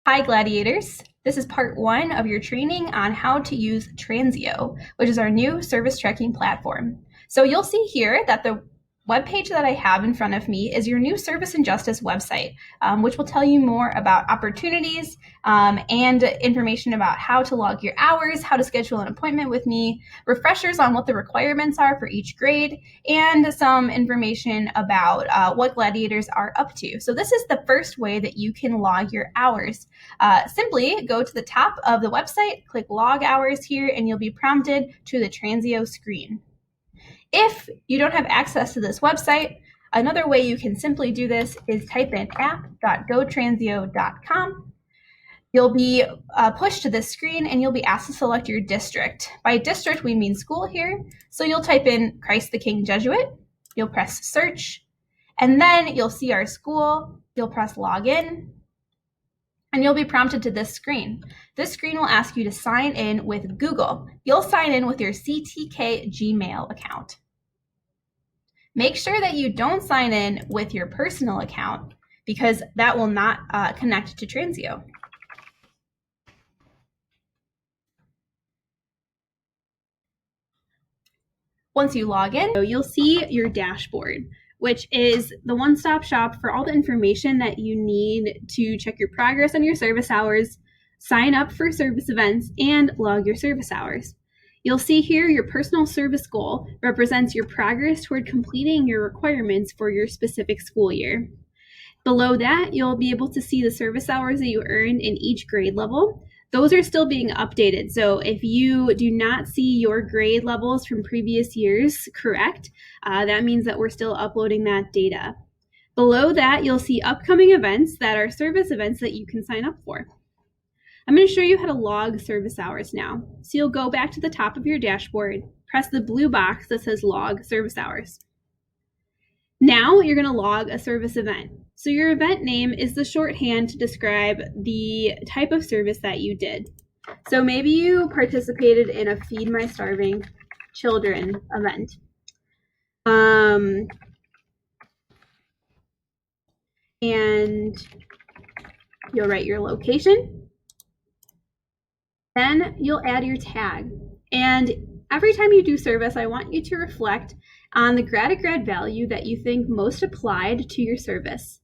Hi Gladiators! This is part 1 of your training on how to use Transeo, which is our new service tracking platform. So you'll see here that the webpage that I have in front of me is your new Service and Justice website, which will tell you more about opportunities and information about how to log your hours, how to schedule an appointment with me, refreshers on what the requirements are for each grade, and some information about what Gladiators are up to. So this is the first way that you can log your hours. Simply go to the top of the website, click log hours here, and you'll be prompted to the Transeo screen. If you don't have access to this website, another way you can simply do this is type in app.gotranseo.com. You'll be pushed to this screen and you'll be asked to select your district. By district, we mean school here. So you'll type in Christ the King Jesuit, you'll press search, and then you'll see our school, you'll press login, and you'll be prompted to this screen. This screen will ask you to sign in with Google. You'll sign in with your CTK Gmail account. Make sure that you don't sign in with your personal account because that will not connect to Transeo. Once you log in, you'll see your dashboard, which is the one-stop shop for all the information that you need to check your progress on your service hours, sign up for service events, and log your service hours. You'll see here your personal service goal represents your progress toward completing your requirements for your specific school year. Below that, you'll be able to see the service hours that you earned in each grade level. Those are still being updated. So if you do not see your grade levels from previous years correct, that means that we're still uploading that data. Below that, you'll see upcoming events that are service events that you can sign up for. I'm going to show you how to log service hours now. So you'll go back to the top of your dashboard, press the blue box that says log service hours. Now you're going to log a service event. So your event name is the shorthand to describe the type of service that you did. So maybe you participated in a Feed My Starving Children event. And you'll write your location. Then you'll add your tag. And every time you do service, I want you to reflect on the grad value that you think most applied to your service.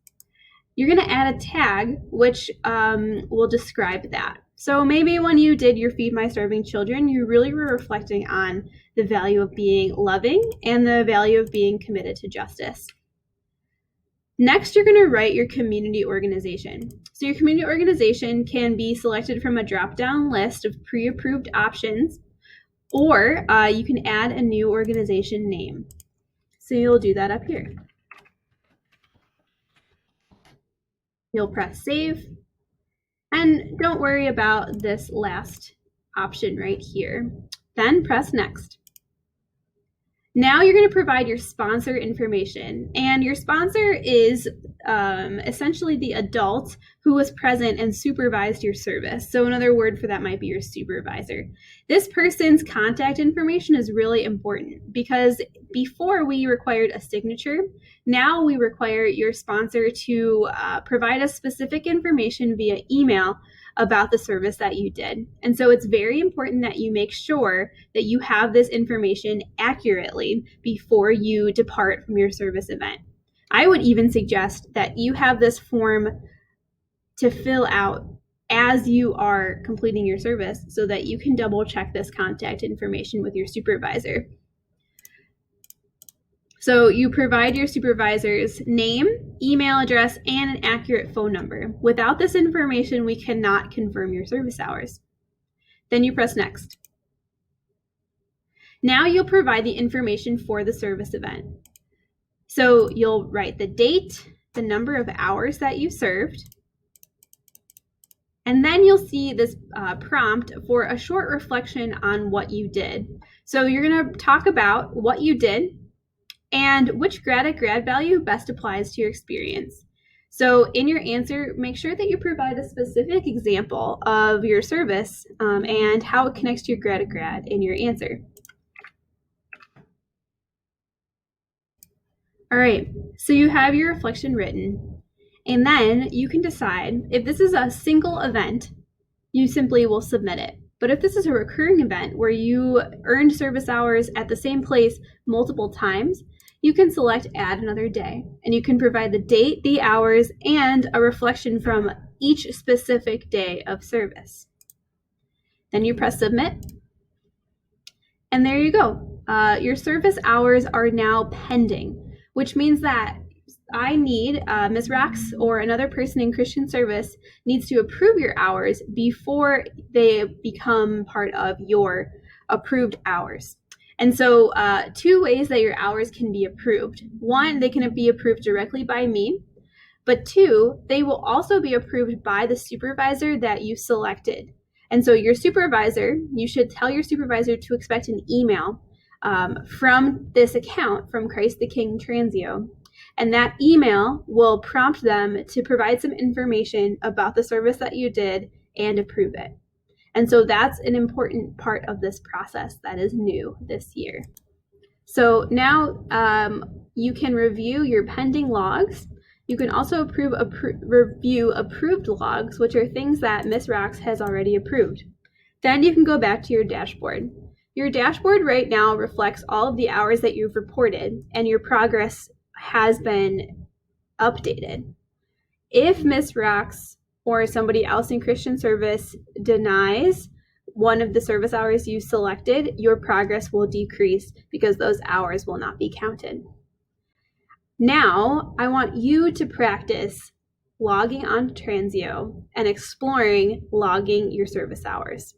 You're going to add a tag which will describe that. So maybe when you did your Feed My Starving Children, you really were reflecting on the value of being loving and the value of being committed to justice. Next, you're going to write your community organization. So your community organization can be selected from a drop-down list of pre-approved options, or you can add a new organization name. So you'll do that up here. You'll press save, and don't worry about this last option right here. Then press next. Now you're going to provide your sponsor information, and your sponsor is essentially the adult who was present and supervised your service. So another word for that might be your supervisor. This person's contact information is really important because before we required a signature, now we require your sponsor to provide us specific information via email about the service that you did. And so it's very important that you make sure that you have this information accurately before you depart from your service event. I would even suggest that you have this form to fill out as you are completing your service so that you can double check this contact information with your supervisor. So you provide your supervisor's name, email address, and an accurate phone number. Without this information, we cannot confirm your service hours. Then you press next. Now you'll provide the information for the service event. So you'll write the date, the number of hours that you served, and then you'll see this prompt for a short reflection on what you did. So you're going to talk about what you did and which grad value best applies to your experience. So in your answer, make sure that you provide a specific example of your service and how it connects to your grad in your answer. All right, so you have your reflection written. And then you can decide if this is a single event, you simply will submit it. But if this is a recurring event where you earned service hours at the same place multiple times, you can select add another day, and you can provide the date, the hours, and a reflection from each specific day of service. Then you press submit, and there you go. Your service hours are now pending, which means that I need Ms. Rax or another person in Christian service needs to approve your hours before they become part of your approved hours. And so 2 ways that your hours can be approved. 1, they can be approved directly by me, but 2, they will also be approved by the supervisor that you selected. And so your supervisor, you should tell your supervisor to expect an email from this account, from Christ the King Transeo. And that email will prompt them to provide some information about the service that you did and approve it. And so that's an important part of this process that is new this year. So now you can review your pending logs. You can also review approved logs, which are things that Ms. Rax has already approved. Then you can go back to your dashboard. Your dashboard right now reflects all of the hours that you've reported, and your progress has been updated. If Ms. Rax or somebody else in Christian service denies one of the service hours you selected, your progress will decrease because those hours will not be counted. Now, I want you to practice logging on Transeo and exploring logging your service hours.